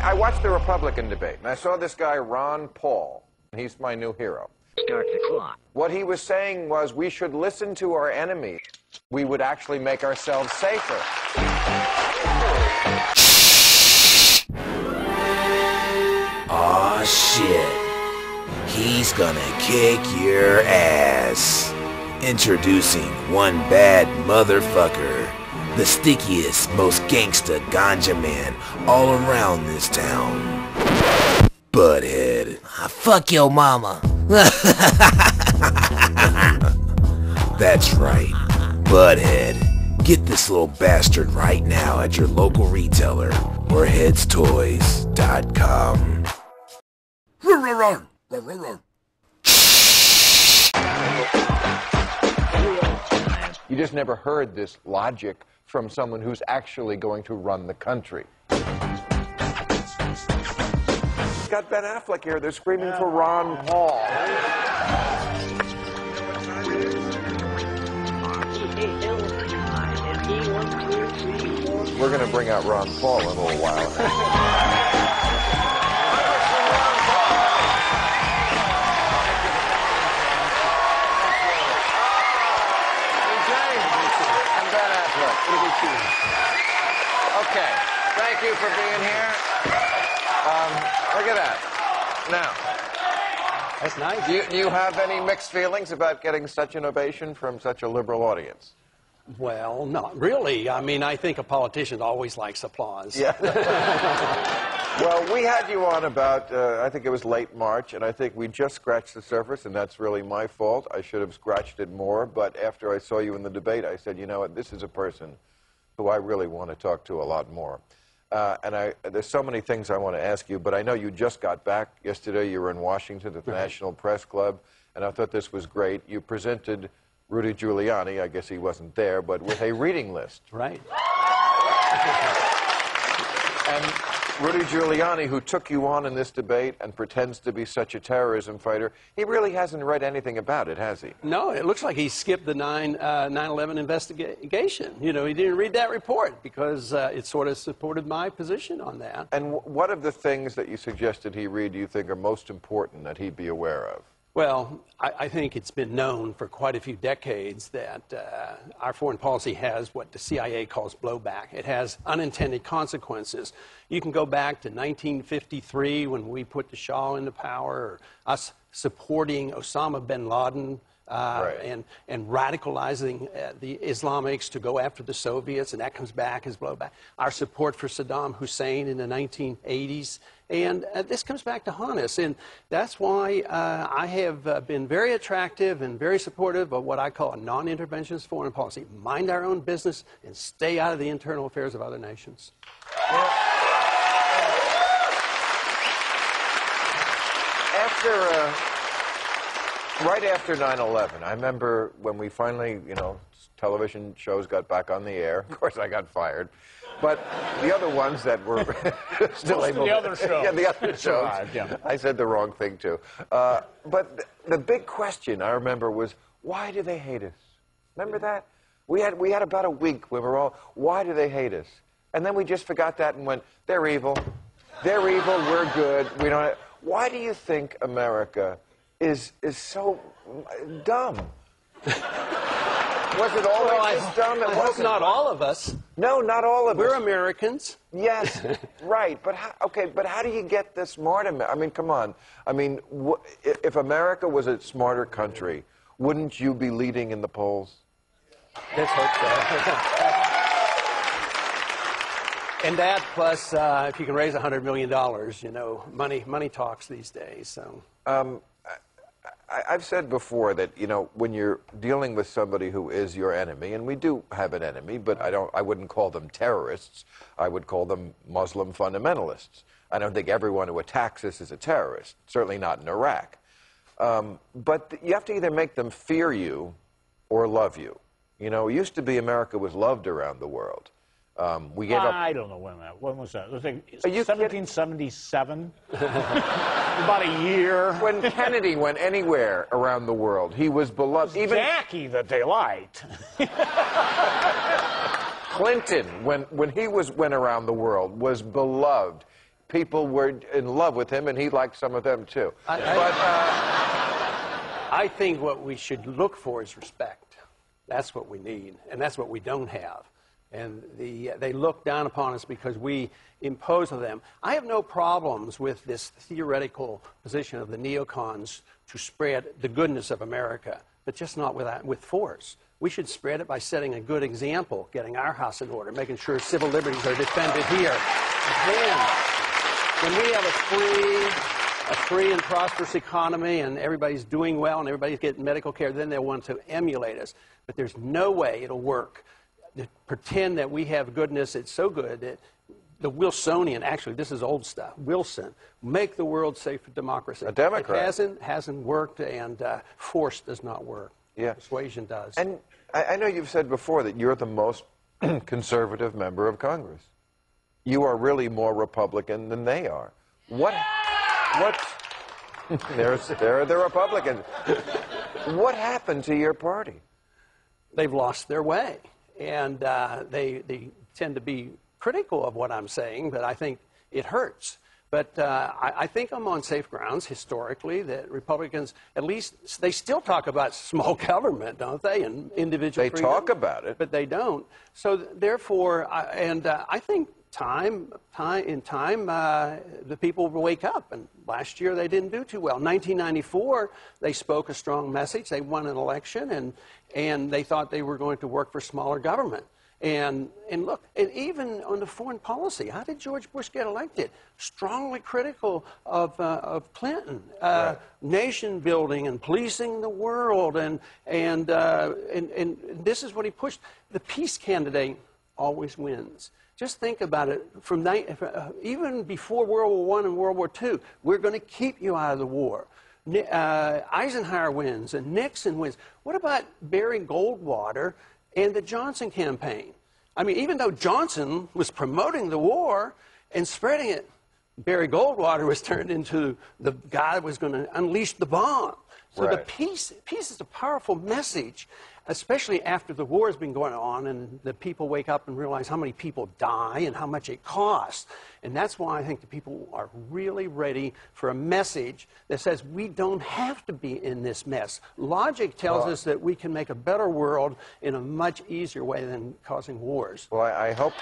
I watched the Republican debate, and I saw this guy, Ron Paul. He's my new hero. Start the clock. What he was saying was we should listen to our enemies. We would actually make ourselves safer. Aw, shit. He's gonna kick your ass. Introducing one bad motherfucker. The stickiest, most gangsta ganja man all around this town. Butthead. Fuck your mama. That's right. Butthead. Get this little bastard right now at your local retailer or headstoys.com. You just never heard this logic from someone who's actually going to run the country. Got Ben Affleck here. They're screaming for Ron Paul. We're going to bring out Ron Paul in a little while. And Ben Affleck. Okay. Thank you for being here. Look at that. Now, that's nice. Do you have any mixed feelings about getting such an ovation from such a liberal audience? Well, not really. I mean, I think a politician always likes applause. Yeah. Well, we had you on about, I think it was late March, and I think we just scratched the surface, and that's really my fault. I should have scratched it more, but after I saw you in the debate, I said, you know what, this is a person who I really want to talk to a lot more. There's so many things I want to ask you, but I know you just got back yesterday. You were in Washington at the National Press Club, and I thought this was great. You presented Rudy Giuliani, I guess he wasn't there, but with a reading list. Right. And Rudy Giuliani, who took you on in this debate and pretends to be such a terrorism fighter, he really hasn't read anything about it, has he? No, it looks like he skipped the 9/11 investigation. You know, he didn't read that report because it sort of supported my position on that. And what of the things that you suggested he read do you think are most important that he be aware of? Well, I think it's been known for quite a few decades that our foreign policy has what the CIA calls blowback. It has unintended consequences. You can go back to 1953 when we put the Shah into power, or us supporting Osama bin Laden and radicalizing the Islamics to go after the Soviets, and that comes back as blowback. Our support for Saddam Hussein in the 1980s. And this comes back to haunt us, and that's why I have been very attractive and very supportive of what I call a non-interventionist foreign policy. Mind our own business and stay out of the internal affairs of other nations. Well, right after 9/11, I remember when we finally, you know, television shows got back on the air. Of course, I got fired. But the other ones that were still able the other shows. Yeah, the other shows. Yeah. I said the wrong thing, too. But the big question, I remember, was, why do they hate us? Remember that? We had about a week where we were all, why do they hate us? And then we just forgot that and went, they're evil. They're evil, we're good. We don't. Why do you think America is so dumb? Was it always this dumb? I hope not all of us. No, not all of us. We're Americans. Yes, right. But how do you get the smart America? I mean, come on. I mean, if America was a smarter country, wouldn't you be leading in the polls? Let's hope so. And that plus, if you can raise $100 million, you know, money talks these days. So. I've said before that, you know, when you're dealing with somebody who is your enemy, and we do have an enemy, but I wouldn't call them terrorists. I would call them Muslim fundamentalists. I don't think everyone who attacks us is a terrorist, certainly not in Iraq. But you have to either make them fear you or love you. You know, it used to be America was loved around the world. We gave up. I don't know when was that? I think Are you 1777. About a year. When Kennedy went anywhere around the world, he was beloved. Even Jackie that they liked. Clinton, when he went around the world, was beloved. people were in love with him, and he liked some of them too. I think what we should look for is respect. That's what we need, and that's what we don't have. And they look down upon us because we impose on them. I have no problems with this theoretical position of the neocons to spread the goodness of America, but just not with force. We should spread it by setting a good example, getting our house in order, making sure civil liberties are defended here. Then, when we have a free and prosperous economy and everybody's doing well and everybody's getting medical care, then they'll want to emulate us. But there's no way it'll work to pretend that we have goodness. It's so good that the Wilsonian, actually, this is old stuff, Wilson, make the world safe for democracy. A Democrat. It hasn't worked, and force does not work. Yeah. Persuasion does. And I know you've said before that you're the most conservative member of Congress. You are really more Republican than they are. What? There are the Republicans. What happened to your party? They've lost their way, and they tend to be critical of what I'm saying, but I think it hurts. But I think I'm on safe grounds historically that Republicans, at least, they still talk about small government, don't they, and individual freedom. They talk about it. But they don't. So therefore, I think in time, the people will wake up. And last year they didn't do too well. 1994, they spoke a strong message. They won an election, and they thought they were going to work for smaller government. And look, and even on the foreign policy, how did George Bush get elected? Strongly critical of Clinton, right. Nation building and policing the world, and this is what he pushed. The peace candidate always wins. Just think about it. Even before World War I and World War II, we're going to keep you out of the war. Eisenhower wins and Nixon wins. What about Barry Goldwater and the Johnson campaign? I mean, even though Johnson was promoting the war and spreading it, Barry Goldwater was turned into the guy that was going to unleash the bomb. So right. the peace is a powerful message, especially after the war has been going on and the people wake up and realize how many people die and how much it costs. And that's why I think the people are really ready for a message that says we don't have to be in this mess. Logic tells us that we can make a better world in a much easier way than causing wars. Well, I hope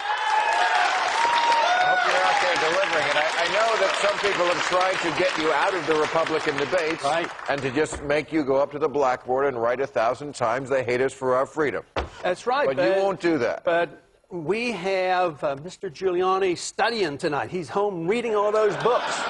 you're out there delivering it. I know that some people have tried to get you out of the Republican debates, right, and to just make you go up to the blackboard and write 1,000 times they hate us for our freedom. That's right. But you won't do that. But we have Mr. Giuliani studying tonight. He's home reading all those books.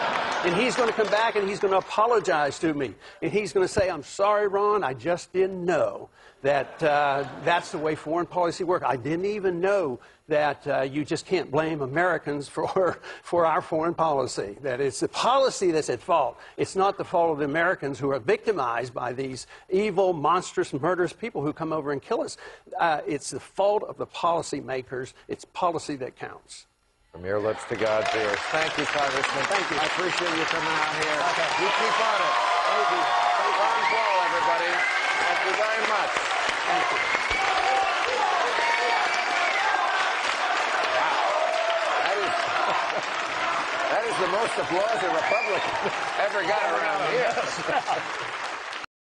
And he's going to come back and he's going to apologize to me. And he's going to say, I'm sorry, Ron, I just didn't know that that's the way foreign policy works. I didn't even know that you just can't blame Americans for our foreign policy, that it's the policy that's at fault. It's not the fault of the Americans who are victimized by these evil, monstrous, murderous people who come over and kill us. It's the fault of the policy makers. It's policy that counts. From your lips to God's ears. Thank you, Congressman. Thank you. I appreciate you coming out here. Okay. You keep on it. Thank you. Ron Paul, everybody. Thank you very much. Thank you. That is the most applause a Republican ever got around here.